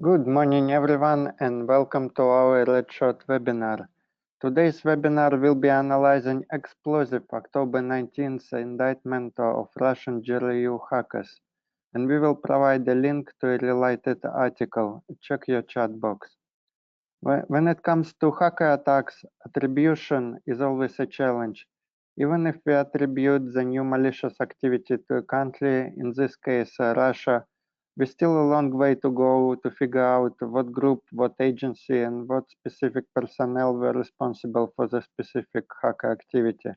Good morning, everyone, and welcome to our Red Shot webinar. Today's webinar will be analyzing explosive October 19th indictment of Russian GRU hackers, and we will provide a link to a related article. Check your chat box. When it comes to hacker attacks, attribution is always a challenge. Even if we attribute the new malicious activity to a country, in this case Russia, we still a long way to go to figure out what group, what agency, and what specific personnel were responsible for the specific hacker activity.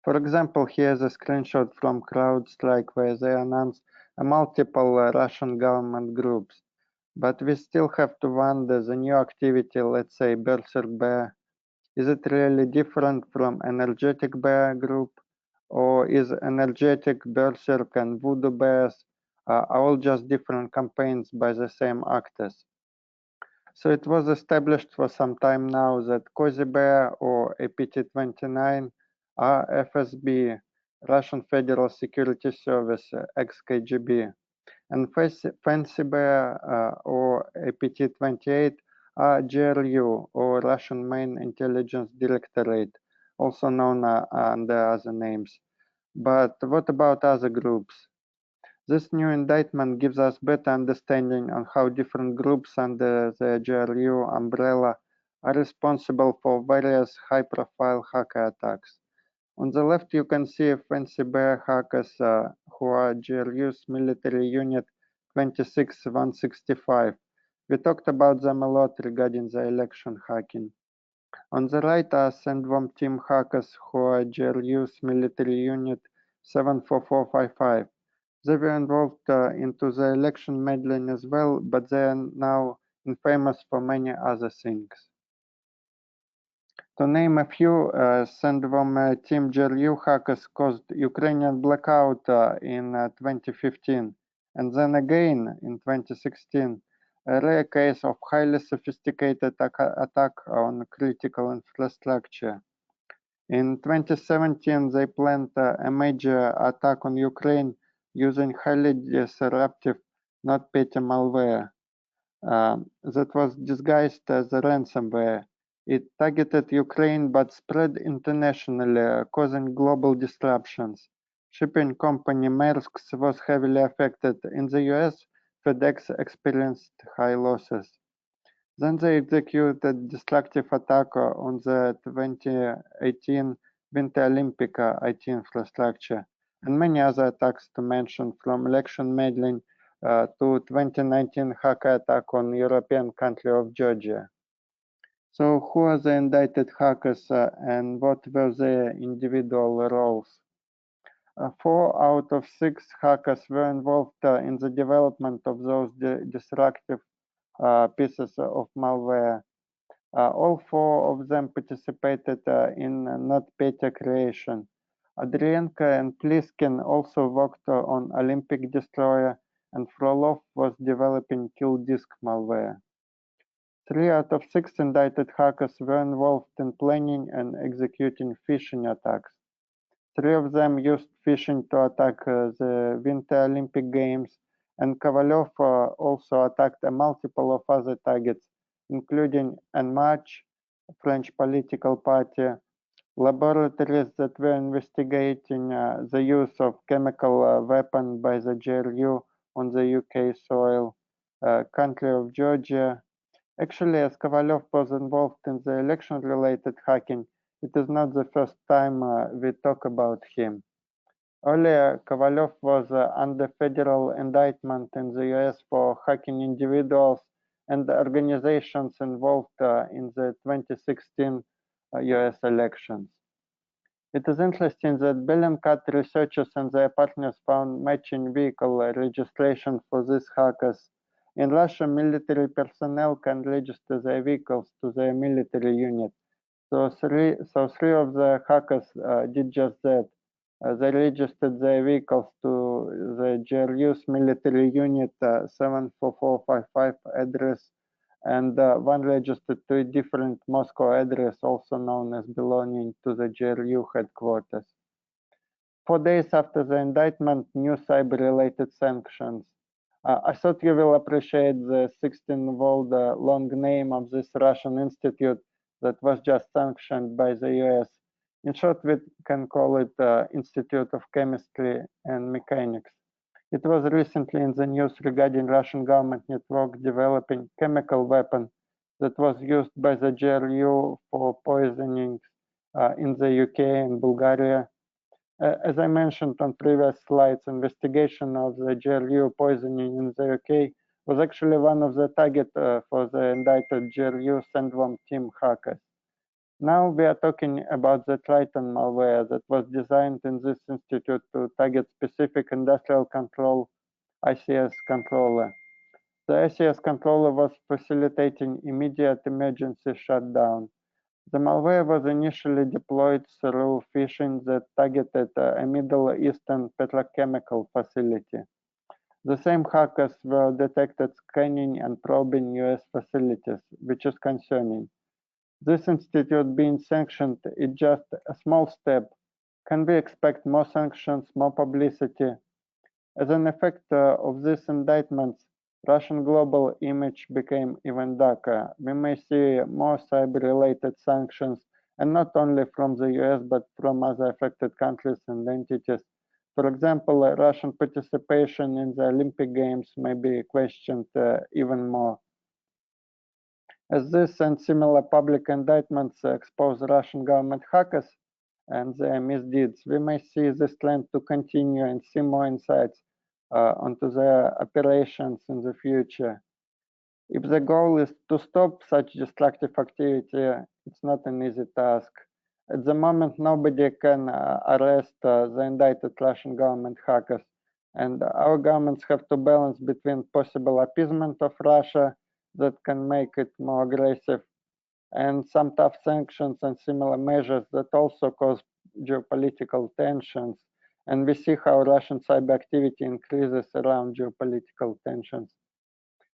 For example, here's a screenshot from CrowdStrike where they announced multiple Russian government groups. But we still have to wonder the new activity, let's say Berserk Bear, is it really different from Energetic Bear group? Or is Energetic, Berserk, and Voodoo Bears are all just different campaigns by the same actors? So it was established for some time now that Cozy Bear or APT-29 are FSB, Russian Federal Security Service, ex-KGB, and Fancy Bear or APT-28 are GRU or Russian Main Intelligence Directorate, also known under other names. But what about other groups? This new indictment gives us better understanding on how different groups under the GRU umbrella are responsible for various high-profile hacker attacks. On the left, you can see Fancy Bear hackers who are GRU's military unit 26165. We talked about them a lot regarding the election hacking. On the right are Sandworm team hackers who are GRU's military unit 74455. They were involved into the election meddling as well, but they are now infamous for many other things. To name a few, Sandworm team GRU hackers caused Ukrainian blackout in 2015, and then again in 2016, a rare case of highly sophisticated attack on critical infrastructure. In 2017, they planned a major attack on Ukraine using highly disruptive NotPetya malware that was disguised as a ransomware. It targeted Ukraine but spread internationally, causing global disruptions. Shipping company Maersk was heavily affected. In the US, FedEx experienced high losses. Then they executed destructive attack on the 2018 Winter Olympic IT infrastructure, and many other attacks to mention, from election meddling to 2019 hacker attack on European country of Georgia. So who are the indicted hackers and what were their individual roles? 4 out of 6 hackers were involved in the development of those disruptive pieces of malware. All 4 of them participated in NotPetya creation. Adrienko and Pliskin also worked on Olympic Destroyer, and Frolov was developing kill disk malware. 3 out of 6 indicted hackers were involved in planning and executing phishing attacks. 3 of them used phishing to attack the Winter Olympic Games, and Kovalyov also attacked a multiple of other targets, including En Marche, a French political party, laboratories that were investigating the use of chemical weapon by the GRU on the UK soil, country of Georgia. Actually, as Kovalyov was involved in the election-related hacking, it is not the first time we talk about him. Earlier, Kovalyov was under federal indictment in the US for hacking individuals and organizations involved in the 2016 US elections. It is interesting that Bellingcat researchers and their partners found matching vehicle registration for these hackers. In Russia, military personnel can register their vehicles to their military unit. So three of the hackers did just that. They registered their vehicles to the GRU's military unit 74455 address, and one registered to a different Moscow address, also known as belonging to the GRU headquarters. 4 days after the indictment, new cyber-related sanctions I thought you will appreciate the 16-word long name of this Russian institute that was just sanctioned by the US. In short, we can call it Institute of Chemistry and Mechanics. It was recently in the news regarding Russian government network developing chemical weapon that was used by the GRU for poisoning in the UK and Bulgaria. As I mentioned on previous slides, investigation of the GRU poisoning in the UK was actually one of the targets for the indicted GRU syndrome team hackers. Now we are talking about the Triton malware that was designed in this institute to target specific industrial control ICS controller. The ICS controller was facilitating immediate emergency shutdown. The malware was initially deployed through phishing that targeted a Middle Eastern petrochemical facility. The same hackers were detected scanning and probing US facilities, which is concerning. This institute being sanctioned is just a small step. Can we expect more sanctions, more publicity? As an effect of these indictments, Russian global image became even darker. We may see more cyber-related sanctions, and not only from the US, but from other affected countries and entities. For example, Russian participation in the Olympic Games may be questioned even more. As this and similar public indictments expose Russian government hackers and their misdeeds, we may see this trend to continue and see more insights onto their operations in the future. If the goal is to stop such destructive activity, it's not an easy task. At the moment, nobody can arrest the indicted Russian government hackers, and our governments have to balance between possible appeasement of Russia that can make it more aggressive and some tough sanctions and similar measures that also cause geopolitical tensions. And we see how Russian cyber activity increases around geopolitical tensions.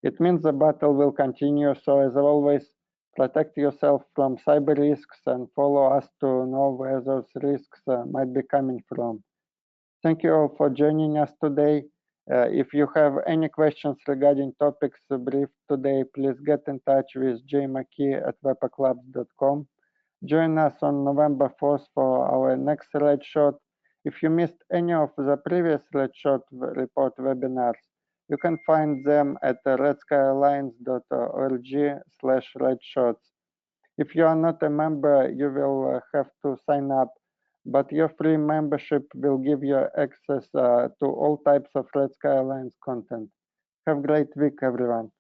It means the battle will continue, so as always, protect yourself from cyber risks and follow us to know where those risks might be coming from. Thank you all for joining us today. If you have any questions regarding topics briefed today, please get in touch with jmckee@webaclubs.com. Join us on November 4th for our next Red Shot. If you missed any of the previous Red Shot report webinars, you can find them at redskyalliance.org/redshots. If you are not a member, you will have to sign up, but your free membership will give you access to all types of Red Sky Alliance content. Have a great week, everyone.